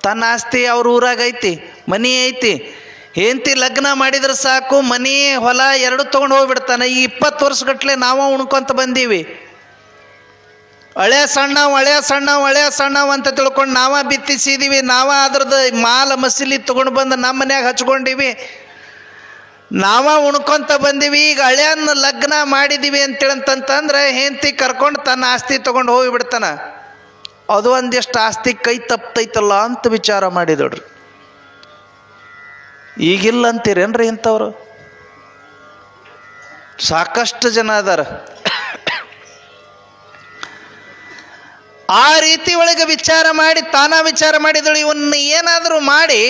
ತನ್ನ ಆಸ್ತಿ ಅವ್ರ ಊರಾಗ ಐತಿ, ಮನಿ ಐತಿ. ಹೆಂಡತಿ ಲಗ್ನ ಮಾಡಿದ್ರೆ ಸಾಕು, ಮನಿ ಹೊಲ ಎರಡು ತೊಗೊಂಡು ಹೋಗ್ಬಿಡ್ತಾನೆ. ಈ 20 ವರ್ಷಗಟ್ಲೆ ನಾವು ಉಣ್ಕೊಂತ ಬಂದೀವಿ. ಹಳೆ ಸಣ್ಣವು ಅಂತ ತಿಳ್ಕೊಂಡು ನಾವ ಬಿತ್ತಿಸಿದೀವಿ, ನಾವ ಅದ್ರದ್ದು ಮಾಲ ಮಸೀಲಿ ತೊಗೊಂಡು ಬಂದು ನಮ್ಮ ಮನ್ಯಾಗ ಹಚ್ಕೊಂಡಿವಿ, ನಾವ ಉಣ್ಕೊಂತ ಬಂದೀವಿ. ಈಗ ಹಳೆಯನ್ನ ಲಗ್ನ ಮಾಡಿದೀವಿ ಅಂತೇಳಂತಂದ್ರೆ ಹೆಂಡತಿ ಕರ್ಕೊಂಡು ತನ್ನ ಆಸ್ತಿ ತೊಗೊಂಡು ಹೋಗಿಬಿಡ್ತಾನ. ಅದು ಒಂದಿಷ್ಟು ಆಸ್ತಿ ಕೈ ತಪ್ಪತೈತಲ್ಲ ಅಂತ ವಿಚಾರ ಮಾಡಿದೋಡ್ರಿ. ಈಗಿಲ್ಲ ಅಂತೀರೇನ್ರಿ ಇಂಥವ್ರು? ಸಾಕಷ್ಟು ಜನ ಅದಾರ. ಆ ರೀತಿ ಒಳಗೆ ವಿಚಾರ ಮಾಡಿ ವಿಚಾರ ಮಾಡಿದಳು, ಇವನ್ನ ಏನಾದರೂ ಮಾಡಿ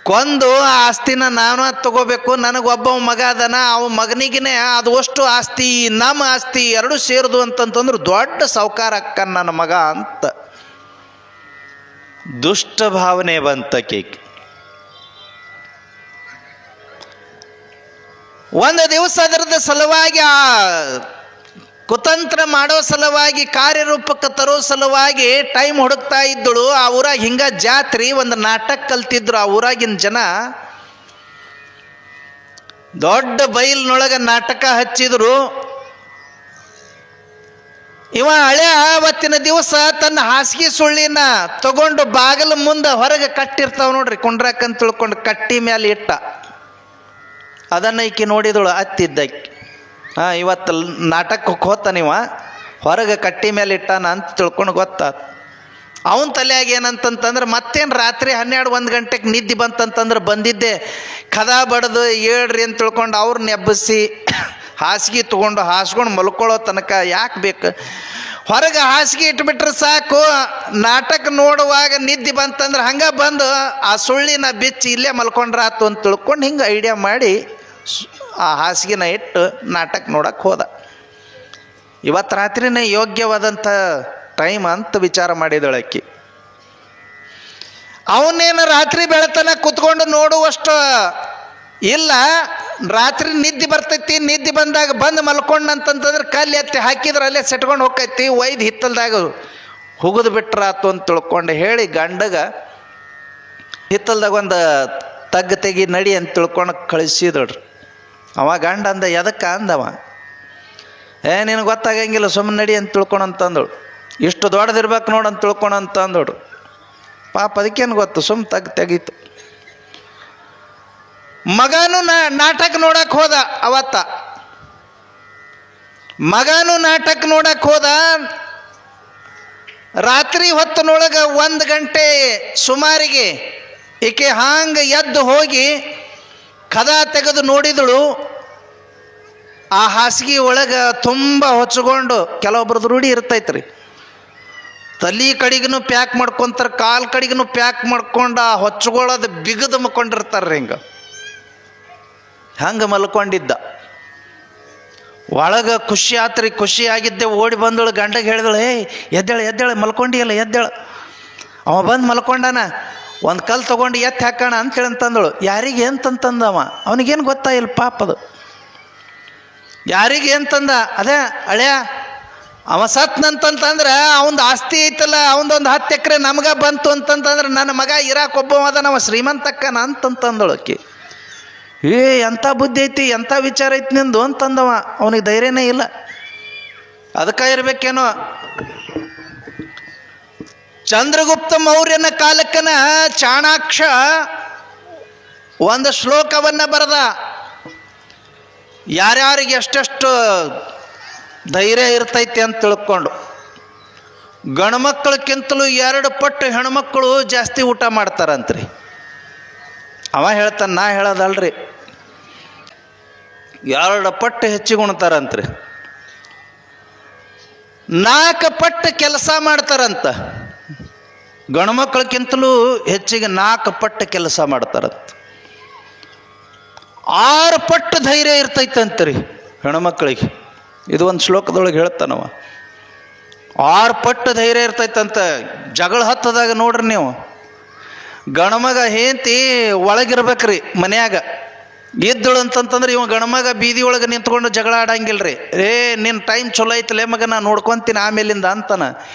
ಕೊಂದು ಆ ಆಸ್ತಿನ ನಾನು ತಗೋಬೇಕು, ನನಗೊಬ್ಬ ಮಗ ಅದನ, ಅವ ಮಗನಿಗಿನೇ ಅದು ಅಷ್ಟು ಆಸ್ತಿ ನಮ್ಮ ಆಸ್ತಿ ಎರಡು ಸೇರಿದು ಅಂತಂತಂದ್ರೆ ದೊಡ್ಡ ಸಾವುಕಾರ ಅಕ್ಕ ನನ್ನ ಮಗ ಅಂತ ದುಷ್ಟ ಭಾವನೆ ಬಂತಕ್ಕೆ. ಒಂದು ದಿವಸ ಅದರದ ಸಲುವಾಗಿ ಆ ಕುತಂತ್ರ ಮಾಡೋ ಸಲುವಾಗಿ, ಕಾರ್ಯರೂಪಕ್ಕೆ ತರೋ ಸಲುವಾಗಿ ಟೈಮ್ ಹುಡುಕ್ತಾ ಇದ್ದಳು. ಆ ಊರಾಗ ಹಿಂಗ ಜಾತ್ರೆ, ಒಂದು ನಾಟಕ ಕಲ್ತಿದ್ರು ಆ ಊರಾಗಿನ ಜನ. ದೊಡ್ಡ ಬೈಲ್ನೊಳಗೆ ನಾಟಕ ಹಚ್ಚಿದ್ರು. ಇವ ಹಳೆ ಅವತ್ತಿನ ದಿವಸ ತನ್ನ ಹಾಸಿಗೆ ಸುಳ್ಳಿನ ತಗೊಂಡು ಬಾಗಿಲ ಮುಂದೆ ಹೊರಗೆ ಕಟ್ಟಿರ್ತಾವ ನೋಡ್ರಿ, ಕುಂಡ್ರಾಕಂತ ತಿಳ್ಕೊಂಡು ಕಟ್ಟಿ ಮೇಲೆ ಇಟ್ಟ. ಅದನ್ನು ಈಕಿ ನೋಡಿದಳು, ಹತ್ತಿದ್ದಕ್ಕೆ. ಇವತ್ತು ನಾಟಕಕ್ಕೆ ಹೋತಾನಿವ, ಹೊರಗೆ ಕಟ್ಟಿ ಮೇಲೆ ಇಟ್ಟಾನ ಅಂತ ತಿಳ್ಕೊಂಡು ಗೊತ್ತಾತ. ಅವನ ತಲೆಯಾಗ ಏನಂತಂತಂದ್ರೆ ಮತ್ತೇನು ರಾತ್ರಿ 12-1 ಗಂಟೆಗೆ ನಿದ್ದೆ ಬಂತಂತಂದ್ರೆ ಬಂದಿದ್ದೆ ಕದ ಬಡ್ದು ಹೇಳ್ರಿ ಅಂತ ತಿಳ್ಕೊಂಡು ಅವ್ರನ್ನ ಎಬ್ಬಿಸಿ ಹಾಸಿಗೆ ತೊಗೊಂಡು ಹಾಸ್ಕೊಂಡು ಮಲ್ಕೊಳ್ಳೋ ತನಕ ಯಾಕೆ ಬೇಕು? ಹೊರಗೆ ಹಾಸಿಗೆ ಇಟ್ಬಿಟ್ರೆ ಸಾಕು, ನಾಟಕ ನೋಡುವಾಗ ನಿದ್ದೆ ಬಂತಂದ್ರೆ ಹಂಗೆ ಬಂದು ಆ ಸುಳ್ಳಿನ ಬಿಚ್ಚಿ ಇಲ್ಲೇ ಮಲ್ಕೊಂಡ್ರಾತು ಅಂತ ತಿಳ್ಕೊಂಡು ಹಿಂಗೆ ಐಡಿಯಾ ಮಾಡಿ ಆ ಹಾಸಿಗೆನ ಇಟ್ಟು ನಾಟಕ ನೋಡಕ್ಕೆ ಹೋದ. ಇವತ್ತು ರಾತ್ರಿನೇ ಯೋಗ್ಯವಾದಂಥ ಟೈಮ್ ಅಂತ ವಿಚಾರ ಮಾಡಿದಳಕ್ಕಿ. ಅವನೇನು ರಾತ್ರಿ ಬೆಳತನ ಕುತ್ಕೊಂಡು ನೋಡುವಷ್ಟು ಇಲ್ಲ. ರಾತ್ರಿ ನಿದ್ದೆ ಬರ್ತೈತಿ, ನಿದ್ದೆ ಬಂದಾಗ ಬಂದು ಮಲ್ಕೊಂಡಂತಂತಂದ್ರೆ ಕಲ್ಲು ಎತ್ತಿ ಹಾಕಿದ್ರೆ ಅಲ್ಲೇ ಸೆಟ್ಕೊಂಡು ಹೋಗ್ತೈತಿ, ಒಯ್ದು ಹಿತ್ತಲ್ದಾಗ ಹುಗಿದು ಬಿಟ್ರಾತು ಅಂತ ತಿಳ್ಕೊಂಡು ಹೇಳಿ ಗಂಡಗ ಹಿತ್ತಲ್ದಾಗ ಒಂದು ತಗ್ಗು ತೆಗಿ ನಡಿ ಅಂತ ತಿಳ್ಕೊಂಡು ಕಳಿಸಿದಳ್ರಿ. ಅವ ಗಂಡ ಅಂದ, ಎದಕ್ಕೆ ಅಂದವ? ನಿನಗೆ ಗೊತ್ತಾಗಂಗಿಲ್ಲ, ಸುಮ್ಮನೆ ನಡಿ ಅಂತ ತಿಳ್ಕೊಂಡಂತಂದಳು. ಇಷ್ಟು ದೊಡ್ಡದಿರ್ಬೇಕು ನೋಡು ಅಂತ ತಿಳ್ಕೊಂಡಂತಂದಳು. ಪಾಪ ಅದಕ್ಕೇನು ಗೊತ್ತು, ಸುಮ್ಮನೆ ತೆಗೀತು. ಮಗನೂ ನಾಟಕ ನೋಡಕ್ಕೆ ಹೋದ. ಅವತ್ತ ಮಗನೂ ನಾಟಕ ನೋಡಕ್ಕೆ ಹೋದ. ರಾತ್ರಿ ಹೊತ್ತಿನೊಳಗೆ 1 ಗಂಟೆ ಸುಮಾರಿಗೆ ಈಕೆ ಹಾಂಗೆ ಎದ್ದು ಹೋಗಿ ಕದ ತೆಗೆದು ನೋಡಿದಳು. ಆ ಹಾಸಿಗೆ ಒಳಗೆ ತುಂಬ ಹೊಚ್ಕೊಂಡು, ಕೆಲವೊಬ್ರದ್ದು ರೂಢಿ ಇರ್ತೈತ್ರಿ, ತಲೆ ಕಡೆಗೂ ಪ್ಯಾಕ್ ಮಾಡ್ಕೊತಾರೆ, ಕಾಲು ಕಡೆಗೂ ಪ್ಯಾಕ್ ಮಾಡ್ಕೊಂಡು ಆ ಹೊಚ್ಕೊಳ್ಳೋದು ಬಿಗದು ಮಕ್ಕೊಂಡಿರ್ತಾರೆ. ಹಂಗೆ ಮಲ್ಕೊಂಡಿದ್ದ. ಒಳಗೆ ಖುಷಿ ಆತ್ರಿ, ಖುಷಿಯಾಗಿದ್ದೆ. ಓಡಿ ಬಂದಳು, ಗಂಡಗೆ ಹೇಳಿದಳು, ಎದ್ದೇಳೆ ಮಲ್ಕೊಂಡಿಯಲ್ಲ, ಎದ್ದೇಳು. ಅವ ಬಂದು ಮಲ್ಕೊಂಡಾನ, ಒಂದು ಕಲ್ಲು ತೊಗೊಂಡು ಎತ್ತಿ ಹಾಕೋಣ ಅಂತೇಳಂತಂದಳು. ಯಾರಿಗೆ ಅಂತಂತಂದವ? ಅವನಿಗೇನು ಗೊತ್ತಾಯಿಲ್ಲ ಪಾಪದು. ಯಾರಿಗೆ ಅಂತಂದ? ಅದೇ ಹಳೆಯ ಅವ ಸತ್ನಂತಂತಂದ್ರೆ ಅವನದು ಆಸ್ತಿ ಐತಲ್ಲ, ಅವನದೊಂದು 10 ಎಕರೆ ನಮ್ಗೆ ಬಂತು ಅಂತಂತಂದ್ರೆ ನನ್ನ ಮಗ ಇರಾಕೊಬ್ಬವ ಅದ, ನಾವು ಶ್ರೀಮಂತಕ್ಕನ ಅಂತಂತಂದಳು ಅಕ್ಕಿ. ಎಂಥ ಬುದ್ಧಿ ಐತಿ, ಎಂಥ ವಿಚಾರ ಐತಿ ನಿಂದು ಅಂತಂದವ. ಅವನಿಗೆ ಧೈರ್ಯನೇ ಇಲ್ಲ. ಅದಕ್ಕೆ ಇರ್ಬೇಕೇನೋ. ಚಂದ್ರಗುಪ್ತ ಮೌರ್ಯನ ಕಾಲಕ್ಕನ ಚಾಣಾಕ್ಷ ಒಂದು ಶ್ಲೋಕವನ್ನು ಬರೆದ. ಯಾರ್ಯಾರಿಗೆ ಎಷ್ಟೆಷ್ಟು ಧೈರ್ಯ ಇರ್ತೈತಿ ಅಂತ ತಿಳ್ಕೊಂಡು, ಗಂಡ್ಮಕ್ಳಕ್ಕಿಂತಲೂ 2 ಪಟ್ಟು ಹೆಣ್ಮಕ್ಳು ಜಾಸ್ತಿ ಊಟ ಮಾಡ್ತಾರಂತ್ರಿ. ಅವ ಹೇಳ್ತಾನೆ, ನಾ ಹೇಳೋದಲ್ರಿ, 2 ಪಟ್ಟು ಹೆಚ್ಚಿಗೆ ಉಣ್ತಾರಂತ್ರಿ, 4 ಪಟ್ಟು ಕೆಲಸ ಮಾಡ್ತಾರಂತ. ಗಂಡ್ಮಕ್ಳಕ್ಕಿಂತಲೂ ಹೆಚ್ಚಿಗೆ 4 ಪಟ್ಟು ಕೆಲಸ ಮಾಡ್ತಾರಂತ. 6 ಪಟ್ಟು ಧೈರ್ಯ ಇರ್ತೈತಂತ್ರಿ ಹೆಣ್ಮಕ್ಳಿಗೆ. ಇದು ಒಂದು ಶ್ಲೋಕದೊಳಗೆ ಹೇಳ್ತಾನವ. 6 ಪಟ್ಟು ಧೈರ್ಯ ಇರ್ತೈತಂತ. ಜಗಳ ಹತ್ತದಾಗ ನೋಡ್ರಿ ನೀವು, ಗಣಮಗ ಹೆಂಡತಿ ಒಳಗಿರ್ಬೇಕ್ರಿ ಮನ್ಯಾಗ, ಇದ್ದಳು ಅಂತಂತಂದ್ರೆ ಇವ ಗಣಮಗ ಬೀದಿ ಒಳಗೆ ನಿಂತ್ಕೊಂಡು ಜಗಳ ಆಡಂಗಿಲ್ರಿ. ನಿನ್ನ ಟೈಮ್ ಚಲೋ ಐತಲೇ ಮಗ, ನಾ ನೋಡ್ಕೊತೀನಿ ಆಮೇಲಿಂದ ಅಂತಾನ.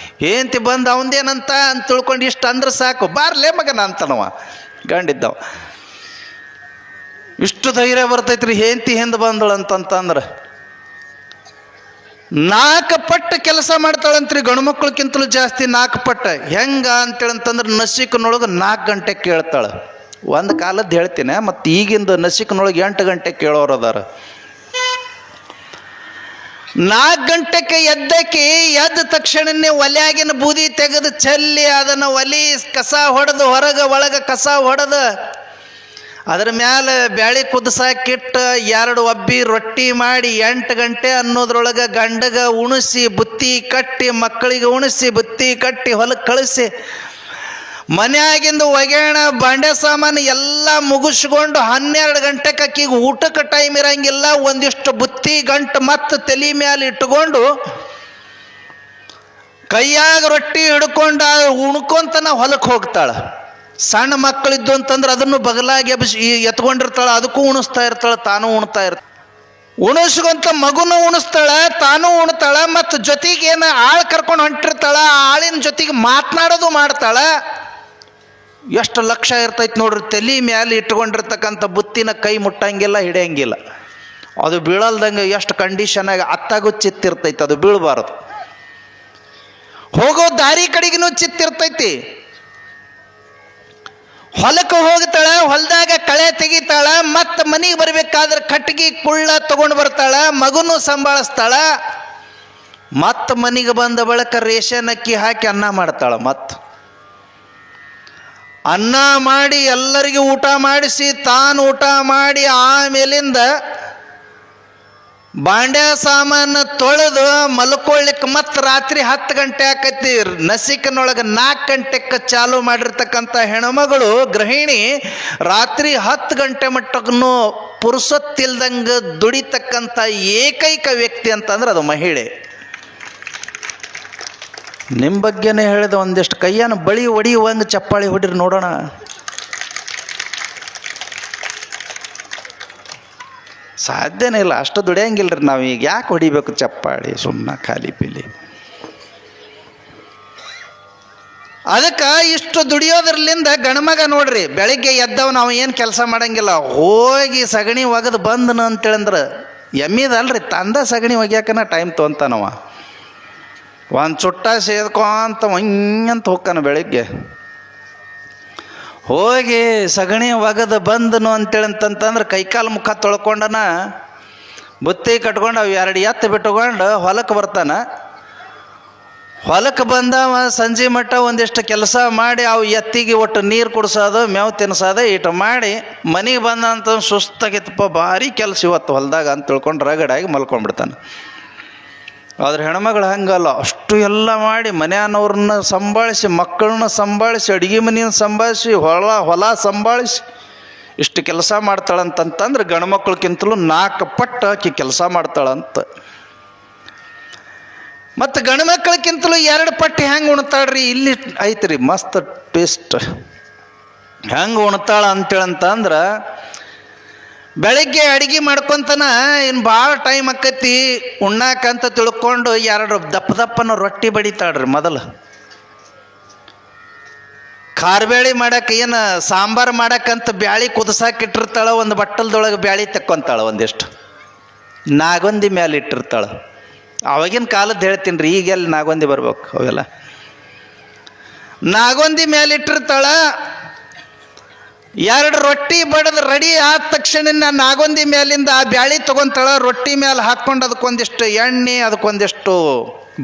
ಏಂತಿ ಬಂದು ಅವಂದೇನಂತ ಅಂತ ತಿಳ್ಕೊಂಡು ಇಷ್ಟು ಅಂದ್ರೆ ಸಾಕು, ಬಾರ್ಲೇ ಮಗನ ಅಂತನವ ಗಂಡಿದ್ದವ. ಇಷ್ಟು ಧೈರ್ಯ ಬರ್ತೈತ್ರಿ ಹೇಂತಿ ಹಿಂದೆ ಬಂದಳು ಅಂತಂತಂದ್ರೆ. 4 ಪಟ್ಟು ಕೆಲಸ ಮಾಡ್ತಾಳಂತ್ರಿ ಗಂಡ್ಮಕ್ಳಕ್ಕಿಂತಲೂ ಜಾಸ್ತಿ. 4 ಪಟ್ಟು ಹೆಂಗ ಅಂತೇಳಂತಂದ್ರೆ ನಸಿಕನೊಳಗೆ 4 ಗಂಟೆ ಕೇಳ್ತಾಳೆ. ಒಂದು ಕಾಲದ್ದು ಹೇಳ್ತೀನಿ, ಮತ್ತು ಈಗಿಂದ ನಸಿಕನೊಳಗೆ 8 ಗಂಟೆ ಕೇಳೋರು ಅದಾರ. 4 ಗಂಟೆಗೆ ಎದ್ದ ತಕ್ಷಣನೇ ಒಲೆಯಾಗಿನ ಬೂದಿ ತೆಗೆದು ಚೆಲ್ಲಿ ಅದನ್ನು ಒಲಿ ಕಸ ಹೊಡೆದು ಹೊರಗೆ ಒಳಗೆ ಕಸ ಹೊಡೆದು ಅದ್ರ ಮ್ಯಾಲೆ ಬ್ಯಾಳಿ ಕುದಿಸಾಕಿಟ್ಟು 2 ಒಬ್ಬಿ ರೊಟ್ಟಿ ಮಾಡಿ 8 ಗಂಟೆ ಅನ್ನೋದ್ರೊಳಗೆ ಗಂಡಗ ಉಣಿಸಿ ಬುತ್ತಿ ಕಟ್ಟಿ, ಮಕ್ಕಳಿಗೆ ಉಣಿಸಿ ಬುತ್ತಿ ಕಟ್ಟಿ ಹೊಲಕ್ಕೆ ಕಳಿಸಿ, ಮನೆಯಾಗಿಂದ ಒಗ್ಯಾಣ ಬಾಂಡೆ ಸಾಮಾನು ಎಲ್ಲ ಮುಗಿಸ್ಕೊಂಡು 12 ಗಂಟೆಗೆ ಅಕ್ಕಿಗೆ ಊಟಕ್ಕೆ ಟೈಮ್ ಇರಂಗಿಲ್ಲ. ಒಂದಿಷ್ಟು ಬುತ್ತಿ ಗಂಟು ಮತ್ತು ತಲೆ ಮ್ಯಾಲೆ ಇಟ್ಕೊಂಡು ಕೈಯಾಗ ರೊಟ್ಟಿ ಹಿಡ್ಕೊಂಡು ಉಣ್ಕೊಂತನ ಹೊಲಕ್ಕೆ ಹೋಗ್ತಾಳೆ. ಸಣ್ಣ ಮಕ್ಕಳಿದ್ದು ಅಂತಂದ್ರೆ ಅದನ್ನು ಬಗಲಾಗಿ ಎತ್ಕೊಂಡಿರ್ತಾಳೆ, ಅದಕ್ಕೂ ಉಣಿಸ್ತಾ ಇರ್ತಾಳೆ, ತಾನು ಉಣ್ತಾ ಇರ್ತಾಳೆ. ಉಣಿಸ್ಕೊಂತ ಮಗುನು ಉಣಿಸ್ತಾಳೆ, ತಾನು ಉಣ್ತಾಳೆ, ಮತ್ತು ಜೊತೆಗೇನು ಆಳು ಕರ್ಕೊಂಡು ಹೊಂಟಿರ್ತಾಳೆ, ಆ ಆಳಿನ ಜೊತೆಗೆ ಮಾತನಾಡೋದು ಮಾಡ್ತಾಳೆ. ಎಷ್ಟು ಲಕ್ಷ ಇರ್ತೈತೆ ನೋಡ್ರಿ. ತಲೆ ಮ್ಯಾಲೆ ಇಟ್ಕೊಂಡಿರ್ತಕ್ಕಂಥ ಬುತ್ತಿನ ಕೈ ಮುಟ್ಟಂಗಿಲ್ಲ, ಹಿಡಿಯಂಗಿಲ್ಲ. ಅದು ಬೀಳಲ್ದಂಗೆ ಎಷ್ಟು ಕಂಡೀಷನಾಗಿ ಅತ್ತಾಗೂ ಚಿತ್ತಿರ್ತೈತೆ, ಅದು ಬೀಳಬಾರದು. ಹೋಗೋ ದಾರಿ ಕಡೆಗೂ ಚಿತ್ತಿರ್ತೈತಿ. ಹೊಲಕ್ಕೆ ಹೋಗ್ತಾಳ, ಹೊಲದಾಗ ಕಳೆ ತೆಗಿತಾಳ, ಮತ್ತು ಮನೆಗೆ ಬರ್ಬೇಕಾದ್ರೆ ಕಟ್ಟಿಗೆ ಕುಳ್ಳ ತಗೊಂಡು ಬರ್ತಾಳ, ಮಗುನು ಸಂಭಾಳಿಸ್ತಾಳ, ಮತ್ತು ಮನೆಗೆ ಬಂದ ಬಳಿಕ ರೇಷನ್ ಅಕ್ಕಿ ಹಾಕಿ ಅನ್ನ ಮಾಡ್ತಾಳ. ಮತ್ತು ಅನ್ನ ಮಾಡಿ ಎಲ್ಲರಿಗೂ ಊಟ ಮಾಡಿಸಿ ತಾನು ಊಟ ಮಾಡಿ ಆಮೇಲಿಂದ ಬಾಂಡ್ಯ ಸಾಮಾನು ತೊಳೆದು ಮಲ್ಕೊಳ್ಳಿಕ್ಕೆ ಮತ್ತು ರಾತ್ರಿ 10 ಗಂಟೆ ಆಕೈತಿ. ನಸಿಕನೊಳಗೆ 4 ಗಂಟೆಗೆ ಚಾಲು ಮಾಡಿರ್ತಕ್ಕಂಥ ಹೆಣ್ಮಗಳು ಗೃಹಿಣಿ ರಾತ್ರಿ 10 ಗಂಟೆ ಮಟ್ಟಕ್ಕೂ ಪುರುಸೊತ್ತಿಲ್ದಂಗೆ ದುಡಿತಕ್ಕಂಥ ಏಕೈಕ ವ್ಯಕ್ತಿ ಅಂತಂದ್ರೆ ಅದು ಮಹಿಳೆ. ನಿಮ್ಮ ಬಗ್ಗೆನೇ ಹೇಳಿದ ಒಂದಿಷ್ಟು ಕೈಯನ್ನು ಬಳಿ ಹೊಡಿಯುವಂಗೆ ಚಪ್ಪಾಳಿ ಹೊಡಿರಿ ನೋಡೋಣ. ಸಾಧ್ಯನೇ ಇಲ್ಲ, ಅಷ್ಟು ದುಡಿಯಂಗಿಲ್ರಿ ನಾವು. ಈಗ ಯಾಕೆ ಹೊಡಿಬೇಕು ಚಪ್ಪಾಳಿ ಸುಮ್ಮನೆ ಖಾಲಿ ಪೀಲಿ? ಅದಕ್ಕೆ ಇಷ್ಟು ದುಡಿಯೋದ್ರಲ್ಲಿಂದ ಗಣಮಗ ನೋಡ್ರಿ, ಬೆಳಿಗ್ಗೆ ಎದ್ದವ ನಾವು ಏನು ಕೆಲಸ ಮಾಡಂಗಿಲ್ಲ, ಹೋಗಿ ಸಗಣಿ ಒಗದು ಬಂದನು ಅಂತೇಳಂದ್ರೆ ಎಮ್ಮಿದಲ್ರಿ, ತಂದ ಸಗಣಿ ಒಗ್ಯಾಕನ ಟೈಮ್ ತೊಗೊಂತಾನವ. ಒಂದು ಚುಟ್ಟ ಸೇದ್ಕೊಂತ ಹಿಂಗಂತ ಹೋಗ್ತಾನ. ಬೆಳಿಗ್ಗೆ ಹೋಗಿ ಸಗಣಿ ಒಗದು ಬಂದನು ಅಂತೇಳಂತಂದ್ರೆ ಕೈಕಾಲು ಮುಖ ತೊಳ್ಕೊಂಡನ, ಬುತ್ತಿ ಕಟ್ಕೊಂಡು ಅವು 2 ಎತ್ತು ಬಿಟ್ಕೊಂಡು ಹೊಲಕ್ಕೆ ಬರ್ತಾನೆ. ಹೊಲಕ್ಕೆ ಬಂದವ ಸಂಜೆ ಮಟ್ಟ ಒಂದಿಷ್ಟು ಕೆಲಸ ಮಾಡಿ ಅವು ಎತ್ತಿಗೆ ಒಟ್ಟು ನೀರು ಕುಡಿಸೋದು, ಮೇವು ತಿನ್ನಿಸೋದು ಇಟ್ಟು ಮಾಡಿ ಮನೆಗೆ ಬಂದಂತ ಸುಸ್ತಾಗಿತ್ತಪ್ಪ, ಭಾರಿ ಕೆಲಸ ಇವತ್ತು ಹೊಲದಾಗ ಅಂತ ತಿಳ್ಕೊಂಡು ರಗಡಾಗಿ ಮಲ್ಕೊಂಡ್ಬಿಡ್ತಾನೆ. ಆದ್ರೆ ಹೆಣ್ಮಗಳು ಹಂಗಲ್ಲ, ಅಷ್ಟು ಎಲ್ಲ ಮಾಡಿ ಮನೆಯವ್ರನ್ನ ಸಂಭಾಳಿಸಿ, ಮಕ್ಕಳನ್ನ ಸಂಭಾಳಿಸಿ, ಅಡುಗೆ ಮನೆಯನ್ನು ಸಂಭಾಳಿಸಿ, ಹೊಲ ಸಂಭಾಳಿಸಿ ಇಷ್ಟು ಕೆಲಸ ಮಾಡ್ತಾಳಂತಂತಂದ್ರೆ ಗಂಡ್ಮಕ್ಳಕ್ಕಿಂತಲೂ 4 ಪಟ್ಟು ಆಕಿ ಕೆಲಸ ಮಾಡ್ತಾಳಂತ. ಮತ್ತು ಗಂಡ್ಮಕ್ಳಕ್ಕಿಂತಲೂ 2 ಪಟ್ಟು ಹೆಂಗೆ ಉಣ್ತಾಳ್ರಿ, ಇಲ್ಲಿ ಐತ್ರಿ ಮಸ್ತ್ ಟೇಸ್ಟ್. ಹೆಂಗೆ ಉಣ್ತಾಳ ಅಂತೇಳಂತಂದ್ರೆ ಬೆಳಗ್ಗೆ ಅಡುಗೆ ಮಾಡ್ಕೊತನ ಇನ್ನು ಭಾಳ ಟೈಮ್ ಆಕೈತಿ ಉಣ್ಣಾಕಂತ ತಿಳ್ಕೊಂಡು 2 ದಪ್ಪನ ರೊಟ್ಟಿ ಬಡಿತಾಳ್ರಿ. ಮೊದಲು ಖಾರಬೇಳೆ ಮಾಡಕ್ಕೆ ಏನು ಸಾಂಬಾರು ಮಾಡಕ್ಕಂತ ಬ್ಯಾಳಿ ಕುದಿಸಾಕಿಟ್ಟಿರ್ತಾಳೆ. ಒಂದು ಬಟ್ಟಲ್ದೊಳಗೆ ಬ್ಯಾಳಿ ತೆಕ್ಕೊಂತಾಳೆ, ಒಂದಿಷ್ಟು ನಾಗೊಂದಿ ಮೇಲೆ ಇಟ್ಟಿರ್ತಾಳೆ. ಅವಾಗಿನ ಕಾಲದ್ದು ಹೇಳ್ತೀನಿ ರೀ, ಈಗೆಲ್ಲಿ ನಾಗೊಂದಿ ಬರ್ಬೇಕು, ಅವೆಲ್ಲ ನಾಗೊಂದಿ ಮೇಲೆ ಇಟ್ಟಿರ್ತಾಳೆ. 2 ರೊಟ್ಟಿ ಬಡದು ರೆಡಿ ಆದ ತಕ್ಷಣ ನಾಗೊಂದಿ ಮೇಲಿಂದ ಆ ಬ್ಯಾಳಿ ತೊಗೊತಾಳ. ರೊಟ್ಟಿ ಮೇಲೆ ಹಾಕ್ಕೊಂಡು ಅದಕ್ಕೊಂದಿಷ್ಟು ಎಣ್ಣೆ, ಅದಕ್ಕೊಂದಿಷ್ಟು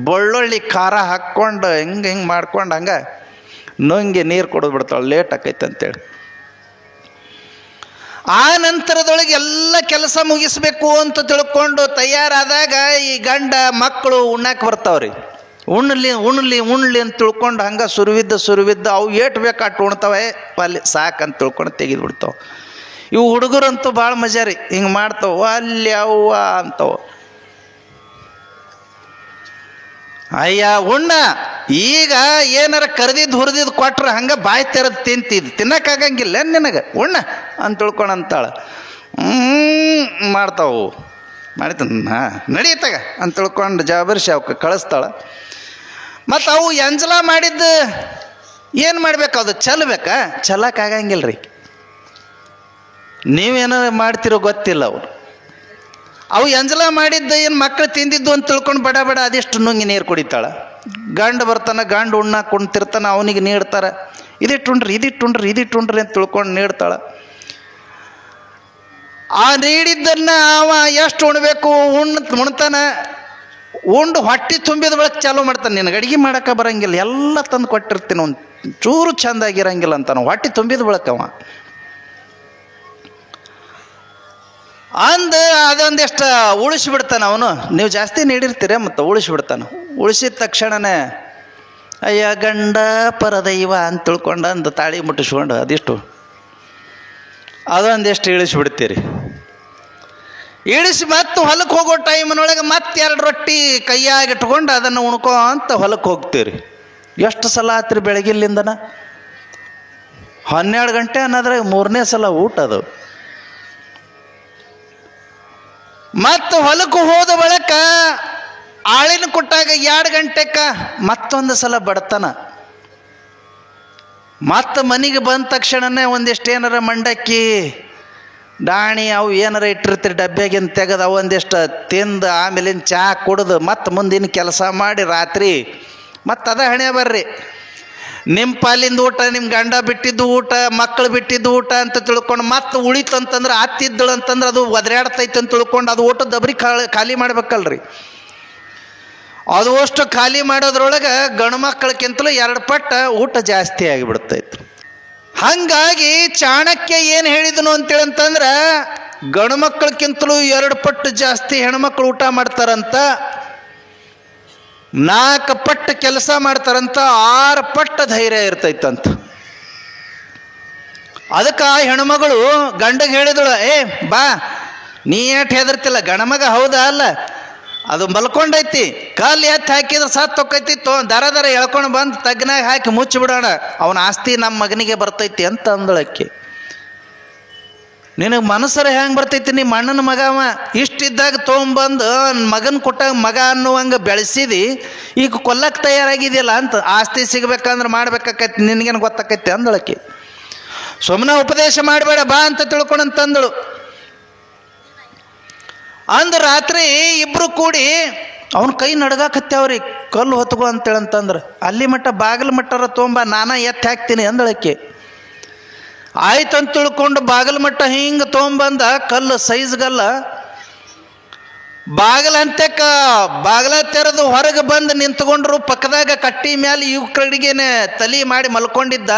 ಬೆಳ್ಳುಳ್ಳಿ ಖಾರ ಹಾಕ್ಕೊಂಡು ಹಿಂಗೆ ಮಾಡ್ಕೊಂಡು ಹಂಗೆ ನುಂಗಿ ನೀರು ಕೊಡೋದು ಬಿಡ್ತಾಳೆ. ಲೇಟ್ ಆಕೈತೆ ಅಂತೇಳಿ ಆ ನಂತರದೊಳಗೆ ಎಲ್ಲ ಕೆಲಸ ಮುಗಿಸ್ಬೇಕು ಅಂತ ತಿಳ್ಕೊಂಡು ತಯಾರಾದಾಗ ಈ ಗಂಡ ಮಕ್ಕಳು ಉಣ್ಣಾಕೆ ಬರ್ತಾವ್ರಿ. ಉಣ್ಲಿ ಅಂತ ತಿಳ್ಕೊಂಡು ಹಂಗೆ ಸುರುವಿದ್ದ ಅವು ಏಟು ಬೇಕಾಟು ಉಣ್ತಾವೆ, ಅಲ್ಲಿ ಸಾಕಂತ ತಿಳ್ಕೊಂಡು ತೆಗೆದು ಬಿಡ್ತಾವೆ. ಇವು ಹುಡುಗರಂತೂ ಭಾಳ ಮಜಾ ರೀ, ಹಿಂಗೆ ಮಾಡ್ತಾವ, ಅಲ್ಲಿ ಅವ್ವ ಅಂತವ. ಅಯ್ಯ ಉಣ್ಣ, ಈಗ ಏನಾರ ಕರೆದಿದ್ದು ಹುರಿದಿದ್ದು ಕೊಟ್ರೆ ಹಂಗೆ ಬಾಯಿ ತೆರೆದು ತಿನ್ನಕ್ಕಾಗಂಗಿಲ್ಲ ನಿನಗೆ, ಉಣ್ಣ ಅಂತ ತಿಳ್ಕೊಂಡು ಅಂತಾಳೆ. ಮಾಡ್ತಾವು ಮಾಡಿತಾನ ನಡೀತಾಗ ಅಂತ ತಿಳ್ಕೊಂಡು ಜವಾಬರಿಸಿ ಅವಕ್ಕೆ ಕಳಿಸ್ತಾಳೆ. ಮತ್ತು ಅವು ಎಂಜಲ ಮಾಡಿದ್ದು ಏನು ಮಾಡ್ಬೇಕು, ಅದು ಚಲ್ಬೇಕಾ? ಚಲ್ಲಕ್ಕಾಗಂಗಿಲ್ಲ ರೀ. ನೀವೇನಾರು ಮಾಡ್ತಿರೋ ಗೊತ್ತಿಲ್ಲ. ಅವು ಎಂಜಲ ಮಾಡಿದ್ದು ಏನು ಮಕ್ಕಳು ತಿಂದಿದ್ದು ಅಂತ ತಿಳ್ಕೊಂಡು ಬಡ ಬಡ ಅದೆಷ್ಟು ನುಂಗಿ ನೀರು ಕುಡಿತಾಳೆ. ಗಂಡು ಬರ್ತಾನೆ, ಗಂಡು ಉಣ್ಣಾಕ ಕುಣ್ತಿರ್ತಾನೆ, ಅವನಿಗೆ ನೀಡ್ತಾರೆ, ಇದಿಟ್ಟುಂಡ್ರಿ ಅಂತ ತಿಳ್ಕೊಂಡು ನೀಡ್ತಾಳೆ. ಆ ನೀಡಿದ್ದನ್ನು ಅವ ಎಷ್ಟು ಉಣ್ಬೇಕು ಉಣ್ತಾನೆ. ಉಂಡು ಹೊಟ್ಟೆ ತುಂಬಿದ ಬಳಕ ಚಾಲು ಮಾಡ್ತಾನೆ. ನಿನಗೆ ಅಡುಗೆ ಮಾಡೋಕೆ ಬರೋಂಗಿಲ್ಲ, ಎಲ್ಲ ತಂದು ಕೊಟ್ಟಿರ್ತೀನಿ, ಒಂದು ಚೂರು ಚೆಂದಾಗಿರಂಗಿಲ್ಲ ಅಂತಾನೆ. ಹೊಟ್ಟೆ ತುಂಬಿದ ಬಳಕ ಅವ ಅಂದು ಅದೊಂದಿಷ್ಟು ಉಳಿಸ್ಬಿಡ್ತಾನೆ ಅವನು. ನೀವು ಜಾಸ್ತಿ ನೀಡಿರ್ತೀರ ಮತ್ತು ಉಳಿಸ್ಬಿಡ್ತಾನೆ. ಉಳಿಸಿದ ತಕ್ಷಣವೇ ಅಯ್ಯ ಗಂಡ ಪರದೈವ ಅಂತ ತಿಳ್ಕೊಂಡು ಅಂದು ತಾಳಿ ಮುಟ್ಟಿಸ್ಕೊಂಡು ಅದಿಷ್ಟು ಅದೊಂದಿಷ್ಟು ಇಳಿಸ್ಬಿಡ್ತೀರಿ. ಇಳಿಸಿ ಮತ್ತೆ ಹೊಲಕ್ಕೆ ಹೋಗೋ ಟೈಮಿನೊಳಗೆ ಮತ್ತೆ 2 ರೊಟ್ಟಿ ಕೈಯಾಗಿ ಇಟ್ಕೊಂಡು ಅದನ್ನು ಉಣ್ಕೋ ಅಂತ ಹೊಲಕ್ಕೆ ಹೋಗ್ತೀರಿ. ಎಷ್ಟು ಸಲ ಆತ್ರಿ ಬೆಳಗಿಲ್ಲಿಂದನ? 12 ಗಂಟೆ ಅನ್ನೋದ್ರಾಗ 3ನೇ ಸಲ ಊಟ ಅದು. ಮತ್ತು ಹೊಲಕ್ಕೆ ಹೋದ ಬಳಿಕ ಆಳಿನ ಕೊಟ್ಟಾಗ 2 ಗಂಟೆಗೆ ಮತ್ತೊಂದು ಸಲ ಬಡತನ. ಮತ್ತು ಮನೆಗೆ ಬಂದ ತಕ್ಷಣವೇ ಒಂದಿಷ್ಟು ಏನಾರ ಮಂಡಕ್ಕಿ ಡಾಣಿ ಅವು ಏನಾರ ಇಟ್ಟಿರ್ತೀರಿ ಡಬ್ಬ್ಯಾಗಿನ ತೆಗೆದು ಅವು ಒಂದಿಷ್ಟು ತಿಂದು ಆಮೇಲಿನ ಚಹಾ ಕುಡಿದು ಮತ್ತು ಮುಂದಿನ ಕೆಲಸ ಮಾಡಿ ರಾತ್ರಿ ಮತ್ತು ಅದ ಹಣೆ ಬರ್ರಿ. ನಿಮ್ಮ ಪಾಲಿಂದ ಊಟ, ನಿಮ್ಮ ಗಂಡ ಬಿಟ್ಟಿದ್ದು ಊಟ, ಮಕ್ಕಳು ಬಿಟ್ಟಿದ್ದು ಊಟ ಅಂತ ತಿಳ್ಕೊಂಡು ಮತ್ತೆ ಉಳಿತು ಅಂತಂದ್ರೆ ಹತ್ತಿದ್ದಳು ಅಂತಂದ್ರೆ ಅದು ಒದರಾಡ್ತೈತೆ ಅಂತ ತಿಳ್ಕೊಂಡು ಅದು ಊಟ ದಬ್ರಿ ಖಾಲಿ ಮಾಡ್ಬೇಕಲ್ರಿ. ಅದು ಅಷ್ಟು ಖಾಲಿ ಮಾಡೋದ್ರೊಳಗೆ ಗಂಡು ಮಕ್ಕಳಕ್ಕಿಂತಲೂ 2 ಪಟ್ಟು ಊಟ ಜಾಸ್ತಿ ಆಗಿಬಿಡ್ತೈತೆ. ಹಾಗಾಗಿ ಚಾಣಕ್ಯ ಏನು ಹೇಳಿದನು ಅಂತೇಳಂತಂದ್ರೆ ಗಂಡು ಮಕ್ಕಳಕ್ಕಿಂತಲೂ 2 ಪಟ್ಟು ಜಾಸ್ತಿ ಹೆಣ್ಮಕ್ಳು ಊಟ ಮಾಡ್ತಾರಂತ, 4 ಪಟ್ಟು ಕೆಲಸ ಮಾಡ್ತಾರಂತ, 6 ಪಟ್ಟು ಧೈರ್ಯ ಇರ್ತೈತಂತ. ಅದಕ್ಕೆ ಆ ಹೆಣ್ಮಗಳು ಗಂಡಗೆ ಹೇಳಿದಳು, ಬಾ ನೀ ಏಟ್ ಹೆದರ್ತಿಲ್ಲ, ಗಣಮಗ ಹೌದಾ ಅಲ್ಲ, ಅದು ಮಲ್ಕೊಂಡೈತಿ, ಕಾಲು ಎತ್ತಿ ಹಾಕಿದ್ರೆ ಸತ್ತು ಹೊಕ್ಕೈತಿ, ದರ ಎಳ್ಕೊಂಡು ಬಂದು ತಗ್ನಾಗ ಹಾಕಿ ಮುಚ್ಚಿಬಿಡೋಣ, ಅವನ ಆಸ್ತಿ ನಮ್ಮ ಮಗನಿಗೆ ಬರ್ತೈತಿ ಅಂತ ಅಂದಳಕ್ಕೆ. ನಿನಗೆ ಮನಸ್ಸರ ಹೆಂಗೆ ಬರ್ತೈತಿ? ನಿಮ್ಮ ಅಣ್ಣನ ಮಗ ಅವ ಇಷ್ಟಿದ್ದಾಗ ತೊಗೊಂಬಂದು ಮಗನ ಕೊಟ್ಟಾಗ ಮಗ ಅನ್ನುವಂಗೆ ಬೆಳೆಸಿದಿ, ಈಗ ಕೊಲ್ಲಕ್ಕೆ ತಯಾರಾಗಿದೆಯಲ್ಲ ಅಂತ. ಆಸ್ತಿ ಸಿಗ್ಬೇಕಂದ್ರೆ ಮಾಡ್ಬೇಕಾಕೈತಿ, ನಿನಗೇನು ಗೊತ್ತಾಕೈತಿ ಅಂದಳಕ್ಕೆ. ಸುಮ್ಮನೆ ಉಪದೇಶ ಮಾಡಬೇಡ ಬಾ ಅಂತ ತಿಳ್ಕೊಂಡಂತಂದಳು. ಅಂದು ರಾತ್ರಿ ಇಬ್ಬರು ಕೂಡಿ ಅವನ ಕೈ ನಡ್ಗಾಕತ್ತೇವ್ರಿ, ಕಲ್ಲು ಹೊತ್ಕೋ ಅಂತೇಳಂತಂದ್ರೆ ಅಲ್ಲಿ ಮಟ್ಟ ಬಾಗಿಲು ಮಟ್ಟರ ತೊಗೊಂಬ, ನಾನಾ ಎತ್ತಿ ಹಾಕ್ತೀನಿ ಅಂದಳಕ್ಕೆ. ಆಯ್ತು ಅಂತ ತಿಳ್ಕೊಂಡು ಬಾಗಿಲು ಮಟ್ಟ ಹಿಂಗೆ ತೊಗೊಂಬಂದ ಕಲ್ಲು ಸೈಜ್ಗಲ್ಲ. ಬಾಗಿಲಂತ್ಯಕ್ಕ ಬಾಗಿಲ ತೆರೆದು ಹೊರಗೆ ಬಂದು ನಿಂತ್ಕೊಂಡ್ರು. ಪಕ್ಕದಾಗ ಕಟ್ಟಿ ಮೇಲೆ ಇವ್ ಕಡೆಗೇನೆ ತಲೆ ಮಾಡಿ ಮಲ್ಕೊಂಡಿದ್ದ.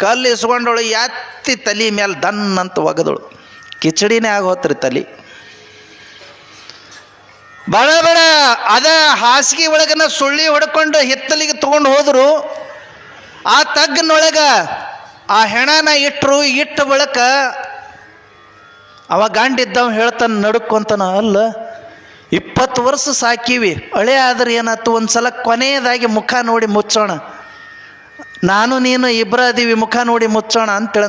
ಕಲ್ಲು ಇಸ್ಕೊಂಡವಳು ಎತ್ತಿ ತಲೆ ಮೇಲೆ ದನ್ ಅಂತ ಒಗದಳು. ಕಿಚಡಿನೇ ಆಗೋತ್ರಿ ತಲೆ. ಬಡ ಬಡ ಅದ ಹಾಸಿಗೆ ಒಳಗನ ಸುಳ್ಳಿ ಹೊಡ್ಕೊಂಡು ಹಿತ್ತಲಿಗೆ ತೊಗೊಂಡು ಹೋದರು. ಆ ತಗ್ಗಿನೊಳಗ ಆ ಹೆಣನ ಇಟ್ಟ ಬಳಿಕ ಅವ ಗಂಡಿದ್ದವ ಹೇಳ್ತಾನೆ ನಡುಕೊಂತಾನ, ಅಲ್ಲ 20 ವರ್ಷ ಸಾಕಿವಿ, ಹಳೆ ಆದ್ರೆ ಏನಾಯ್ತು, ಒಂದು ಸಲ ಕೊನೆಯದಾಗಿ ಮುಖ ನೋಡಿ ಮುಚ್ಚೋಣ, ನಾನು ನೀನು ಇಬ್ಬರ ಅದೀವಿ, ಮುಖ ನೋಡಿ ಮುಚ್ಚೋಣ ಅಂತೇಳ